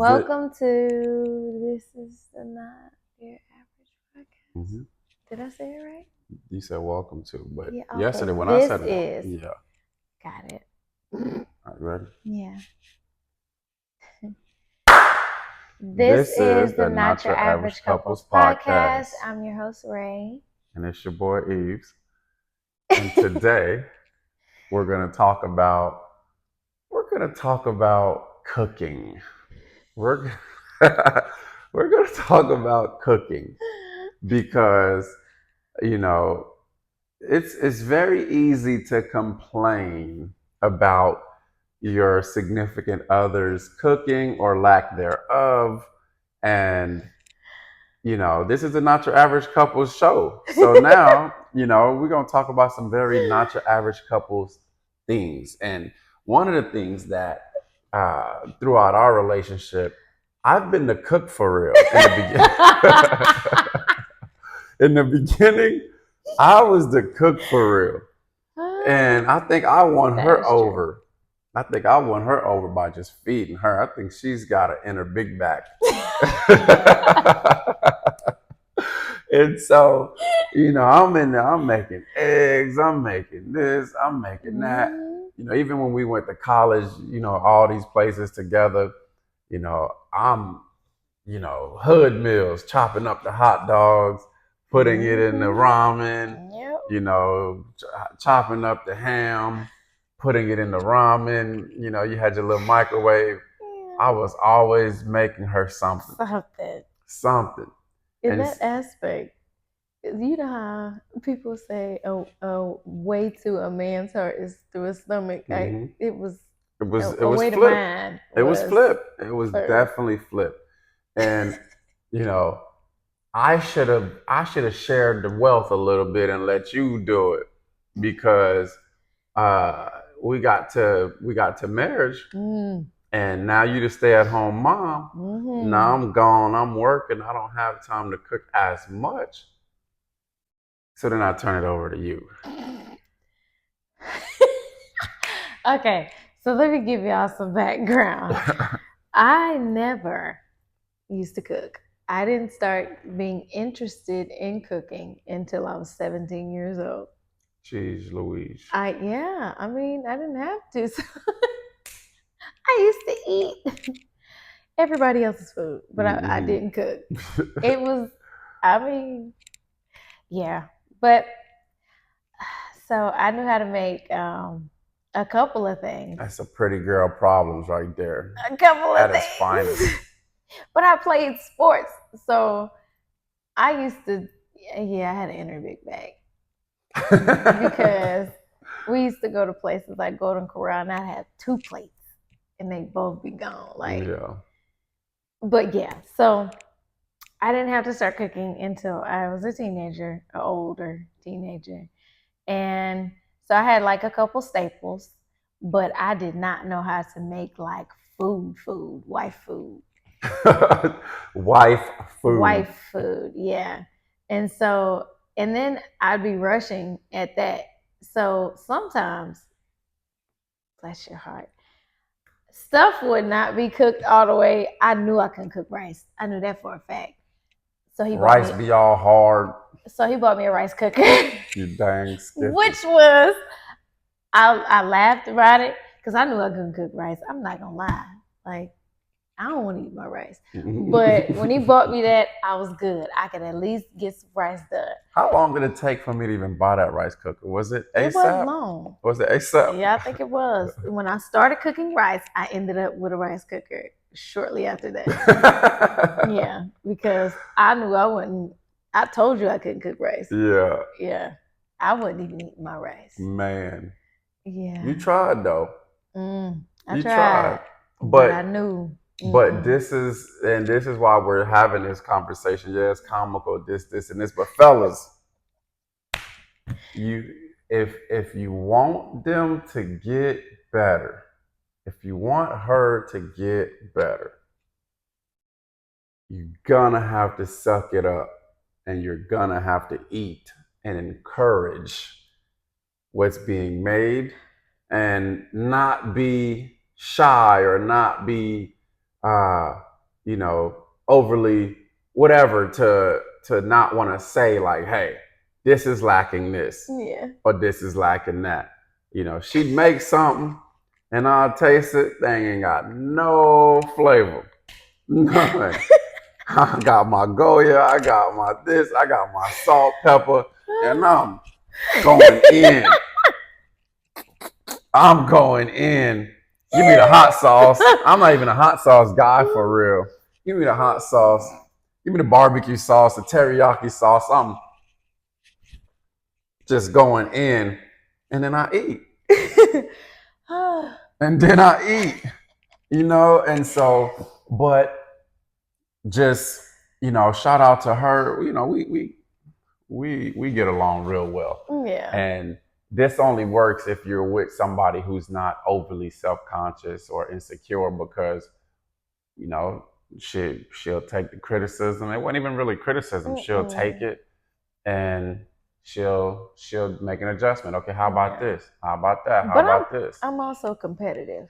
Welcome to This Is the Not Your Average Podcast. Mm-hmm. Did I say it right? You said welcome to, but Yeah, okay. yesterday when This I said is. yeah. Got it. All right, ready? Yeah. This is the Not Your Average Couples Podcast. I'm your host, Ray. And it's your boy, Eves. And today we're gonna talk about cooking. We're we're gonna talk about cooking because it's very easy to complain about your significant other's cooking or lack thereof. And this is a not your average couples show. So now, we're going to talk about some very not your average couples things. And one of the things that throughout our relationship, I've been the cook for real in the beginning. In the beginning, I was the cook for real. And I think I won her over. I think I won her over by just feeding her. I think she's got an inner big back. And so, I'm in there, I'm making eggs, I'm making this, I'm making that. Even when we went to college, all these places together, I'm, hood meals, chopping up the hot dogs, putting it in the ramen, chopping up the ham, putting it in the ramen. You had your little microwave. I was always making her something. Something. In that aspect, you know how people say, "Oh, way to a man's heart is through his stomach." Mm-hmm. It was flipped. It was flipped. It was definitely flipped. And I should have shared the wealth a little bit and let you do it, because we got to marriage, and now you the stay-at-home mom. Mm-hmm. Now I'm gone, I'm working, I don't have time to cook as much. So then I turn it over to you. Okay, so let me give y'all some background. I never used to cook. I didn't start being interested in cooking until I was 17 years old. Jeez Louise. I didn't have to. So I used to eat everybody else's food, but I didn't cook. It was, yeah. But so I knew how to make a couple of things. That's a pretty girl problems right there. A couple of things. At its finest. But I played sports, so I used to, I had an inner big bag. Because we used to go to places like Golden Corral, and I'd have 2 plates, and they'd both be gone. But so I didn't have to start cooking until I was a teenager, an older teenager. And so I had like a couple staples, but I did not know how to make like wife food. Wife food, yeah. And so, and then I'd be rushing at that. So sometimes, bless your heart, stuff would not be cooked all the way. I knew I couldn't cook rice. I knew that for a fact. So rice be all hard. So he bought me a rice cooker. You dang skippy. Which was, I laughed about it because I knew I couldn't cook rice. I'm not gonna lie. Like, I don't want to eat my rice. But when he bought me that, I was good. I could at least get some rice done. How long did it take for me to even buy that rice cooker? Was it ASAP? It was long. Was it ASAP? Yeah, I think it was. When I started cooking rice, I ended up with a rice cooker shortly after that. Yeah, because I knew I wouldn't. I told you I couldn't cook rice. Yeah. Yeah. I wouldn't even eat my rice. Man. Yeah. You tried though. I tried. But I knew. But this is why we're having this conversation. Yeah, it's comical, this, and this. But fellas, if you want them to get better, if you want her to get better, you're gonna have to suck it up, and you're gonna have to eat and encourage what's being made, and not be shy or not be you know, overly whatever to not want to say like, hey, this is lacking this, or this is lacking that. You know, she'd make something and I'll taste it, thing ain't got no flavor. Nothing. I got my Goya, I got my this, I got my salt, pepper, and I'm going in. I'm going in. Give me the hot sauce. I'm not even a hot sauce guy for real. Give me the hot sauce. Give me the barbecue sauce, the teriyaki sauce. I'm just going in. And then I eat. And then I eat. You know, and so, but just, you know, shout out to her. You know, we get along real well. Yeah. And this only works if you're with somebody who's not overly self-conscious or insecure, because, you know, she'll take the criticism. It wasn't even really criticism. She'll take it and she'll make an adjustment. Okay, how about this? How about that? How about this? I'm also competitive.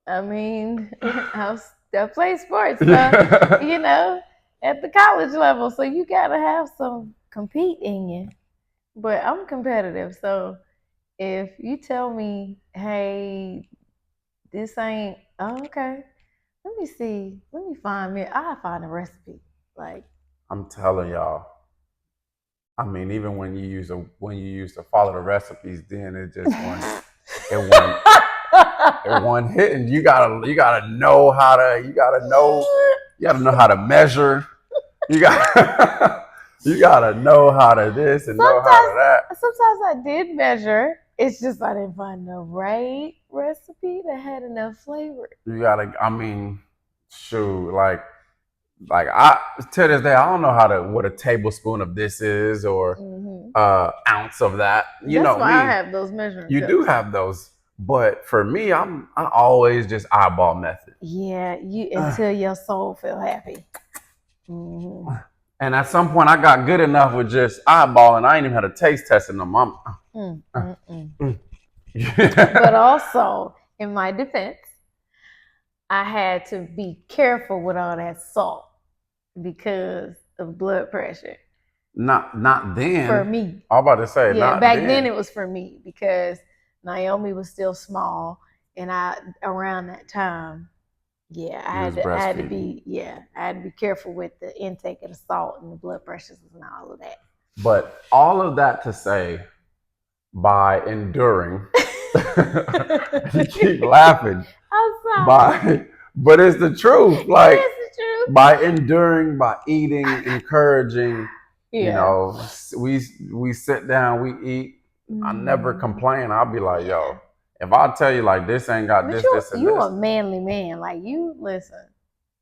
I mean, I play sports, but, you know, at the college level, so you gotta have some compete in you. But I'm competitive, so if you tell me, hey, this ain't okay, let me see, let me find me, I'll find a recipe. Like, I'm telling y'all. I mean, even when you used to follow the recipes, then it just it wasn't hitting. You gotta know how to measure. You gotta know how to this and know how to that. Sometimes I did measure. It's just I didn't find the right recipe that had enough flavor. You gotta. I mean, shoot, like I to this day I don't know what a tablespoon of this is or ounce of that. That's why I have those measurements. You do have those. But for me, I always just eyeball method. Yeah, until your soul feel happy. And at some point, I got good enough with just eyeballing. I ain't even had a taste testing them. But also, in my defense, I had to be careful with all that salt because of blood pressure. Not then. For me. I was about to say, yeah, back then it was for me because Naomi was still small, and around that time, I had to be careful with the intake of the salt and the blood pressures and all of that. But all of that to say, by enduring, you keep laughing. I'm sorry. But it's the truth. Like, it is the truth. By enduring, by eating, encouraging, you know, we sit down, we eat. I never complain. I'll be like, yo, if I tell you like this ain't got this, and this. You a manly man. Like, you listen.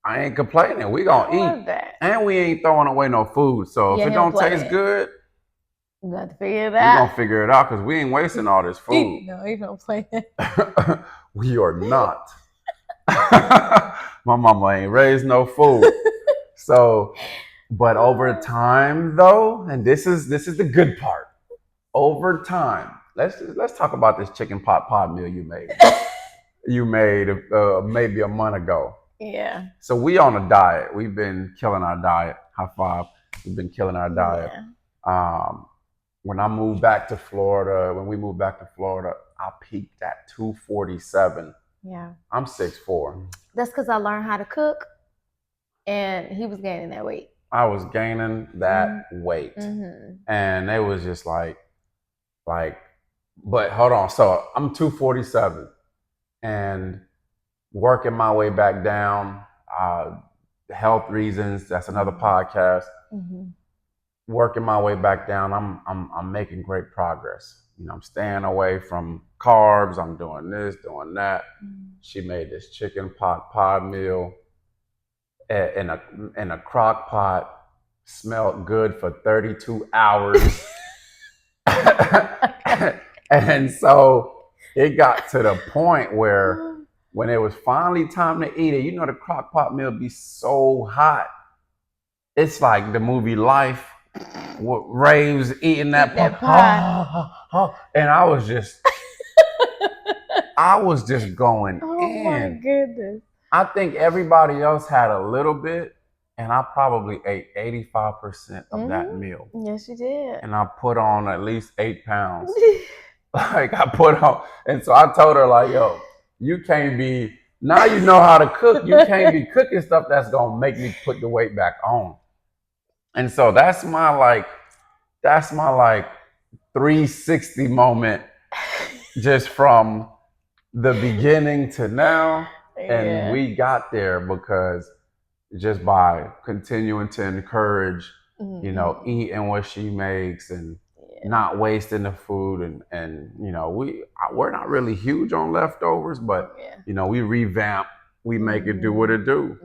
I ain't complaining. We gonna eat. And we ain't throwing away no food. So if it don't taste good, you got to figure it out. We gonna figure it out because we ain't wasting all this food. No, you don't play it. We are not. My mama ain't raised no food. So, but over time though, and this is the good part. Over time, let's talk about this chicken pot meal you made. You made maybe a month ago. Yeah. So we on a diet. We've been killing our diet. High five. We've been killing our diet. Yeah. When we moved back to Florida, I peaked at 247. Yeah. I'm 6'4". That's because I learned how to cook, and he was gaining that weight. I was gaining that weight, and it was just like, but hold on. So I'm 247, and working my way back down. Health reasons. That's another podcast. Working my way back down. I'm making great progress. You know, I'm staying away from carbs. I'm doing this, doing that. She made this chicken pot meal in a crock pot. Smelled good for 32 hours. And so it got to the point where when it was finally time to eat it, you know, the crock pot meal be so hot. It's like the movie Life with Raves eating that pie. And I was just going in. Oh my goodness. I think everybody else had a little bit, and I probably ate 85% of that meal. Yes, you did. And I put on at least 8 pounds. Like I put on, and so I told her like, "Yo, you can't be now. You know how to cook. You can't be cooking stuff that's gonna make me put the weight back on." And so that's my 360 moment, just from the beginning to now. And we got there because just by continuing to encourage, eating what she makes and not wasting the food, and we're not really huge on leftovers, but we revamp, we make it do what it do,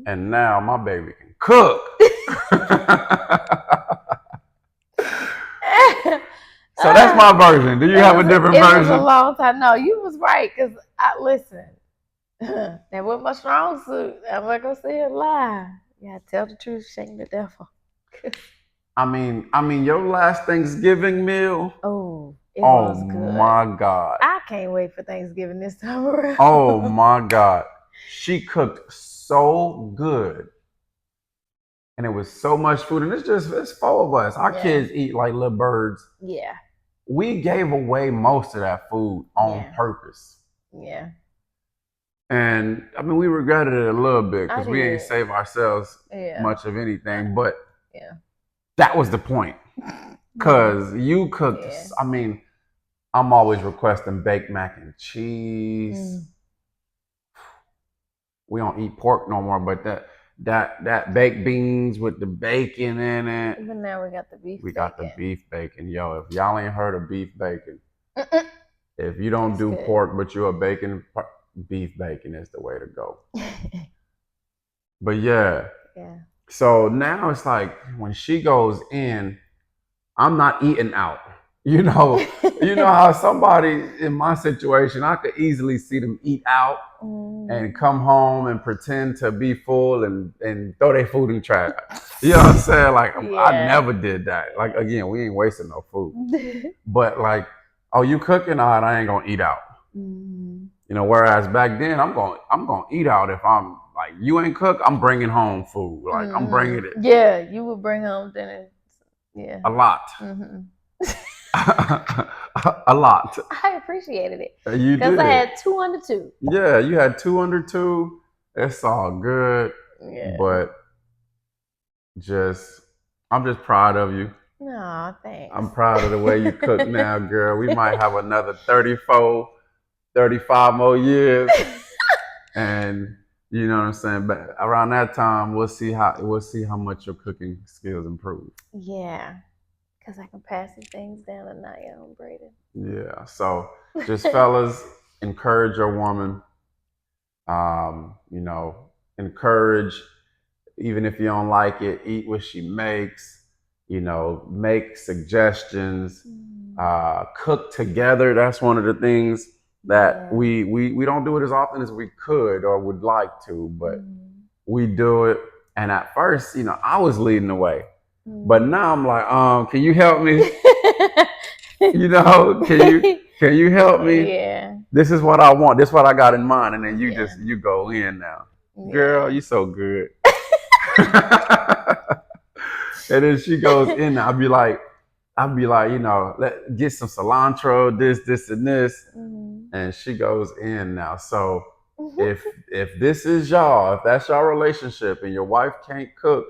and now my baby can cook. So that's my version. Do you have a different version? It was a long time. No, you was right, because I listen. That wasn't my strong suit. I'm not gonna say a lie. Yeah, tell the truth, shame the devil. I mean, your last Thanksgiving meal. Oh, it was good. Oh my God! I can't wait for Thanksgiving this time around. Oh my God! She cooked so good, and it was so much food, and it's 4 of us. Our kids eat like little birds. Yeah. We gave away most of that food on purpose. Yeah. And I mean, we regretted it a little bit because we ain't save ourselves much of anything, but that was the point. Because you cooked, I mean, I'm always requesting baked mac and cheese. We don't eat pork no more, but that baked beans with the bacon in it. Even now we got the beef bacon. We got the beef bacon. Yo, if y'all ain't heard of beef bacon, if you don't do pork, but you're a bacon, beef bacon is the way to go. But yeah. So now it's like when she goes in, I'm not eating out. You know how somebody in my situation, I could easily see them eat out and come home and pretend to be full and throw their food in trash. You know what I'm saying? Like, I never did that. Like, again, we ain't wasting no food. But like, oh, you cooking? All right, I ain't gonna eat out. Whereas back then, I'm gonna eat out if I'm like, you ain't cook, I'm bringing home food. Like, I'm bringing it. Yeah, you would bring home dinner. Yeah. A lot. A lot. I appreciated it. You did. Because I had 2 under 2. Yeah, you had 2 under 2. It's all good. Yeah. But I'm just proud of you. Aw, thanks. I'm proud of the way you cook now, girl. We might have another 34, 35 more years. And you know what I'm saying? But around that time, we'll see how much your cooking skills improve. Yeah. Because I can pass some things down to Naya and Braden. Yeah. So just fellas, encourage your woman. Encourage, even if you don't like it, eat what she makes. Make suggestions. Cook together. That's one of the things that we don't do it as often as we could or would like to, but we do it. And at first, I was leading the way. But now I'm like, can you help me? Can you help me? Yeah. This is what I want. This is what I got in mind. And then you go in now. Yeah. Girl, you so good. And then she goes in. I'll be like, get some cilantro, this, and this. And she goes in now. So if this is if that's y'all relationship and your wife can't cook,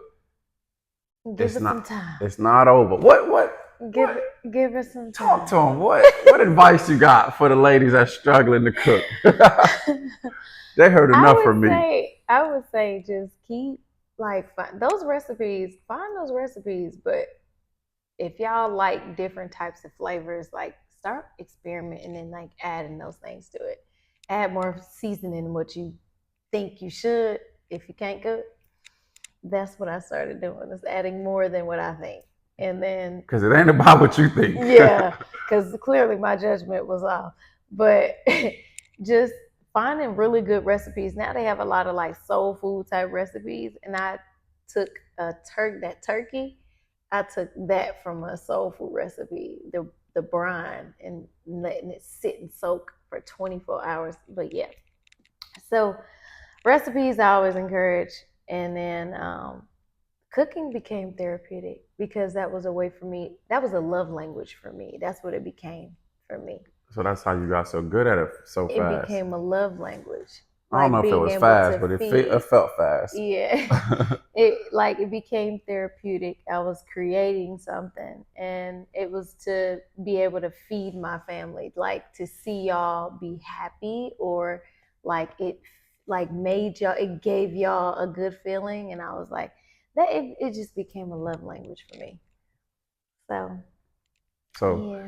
give her some time. It's not over. What? Give her some time. Talk to him. What advice you got for the ladies that's struggling to cook? They heard enough from me. I would say just keep find those recipes, but if y'all like different types of flavors, start experimenting and adding those things to it. Add more seasoning than what you think you should if you can't cook. That's what I started doing, is adding more than what I think. And then... Because it ain't about what you think. Yeah, because clearly my judgment was off. But just finding really good recipes. Now they have a lot of soul food type recipes. And I took that turkey. I took that from a soul food recipe, the brine, and letting it sit and soak for 24 hours. But yeah. So recipes I always encourage, and then cooking became therapeutic because that was a way for me. That was a love language for me. That's what it became for me. So that's how you got so good at it so It fast. became a love language. I don't know if it was fast, but it felt fast. Yeah. It became therapeutic. I was creating something, and it was to be able to feed my family, like to see y'all be happy, or like it made y'all, it gave y'all a good feeling, and I was like that. It just became a love language for me. So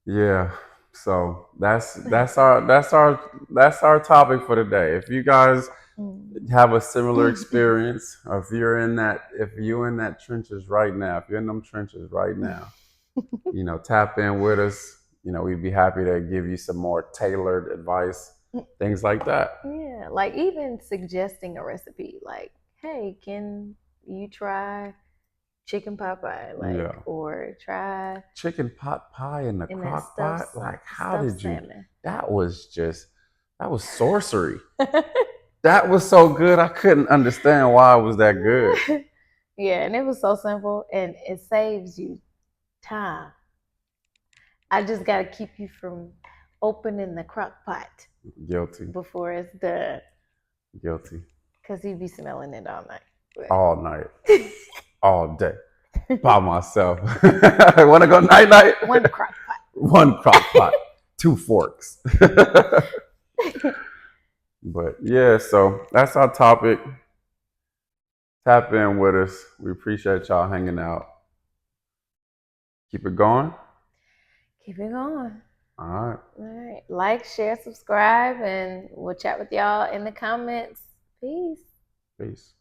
yeah. So that's our topic for today. If you guys have a similar experience, or if you're in that trenches right now, if you're in them trenches right now, tap in with us. We'd be happy to give you some more tailored advice, things like that. Yeah, like even suggesting a recipe, like, hey, can you try chicken pot pie, or try chicken pot pie in the crock pot? Like, how did you? Salmon. That was sorcery. That was so good. I couldn't understand why it was that good. Yeah, and it was so simple, and it saves you time. I just got to keep you from opening the crock pot. Guilty. Before it's done. Guilty. Because you'd be smelling it all night. All night. All day. By myself. Want to go night? One crock pot. One crock pot. 2 forks. But yeah, so that's our topic. Tap in with us. We appreciate y'all hanging out. Keep it going. Keep it going. All right. All right. Like, share, subscribe, and we'll chat with y'all in the comments. Peace. Peace.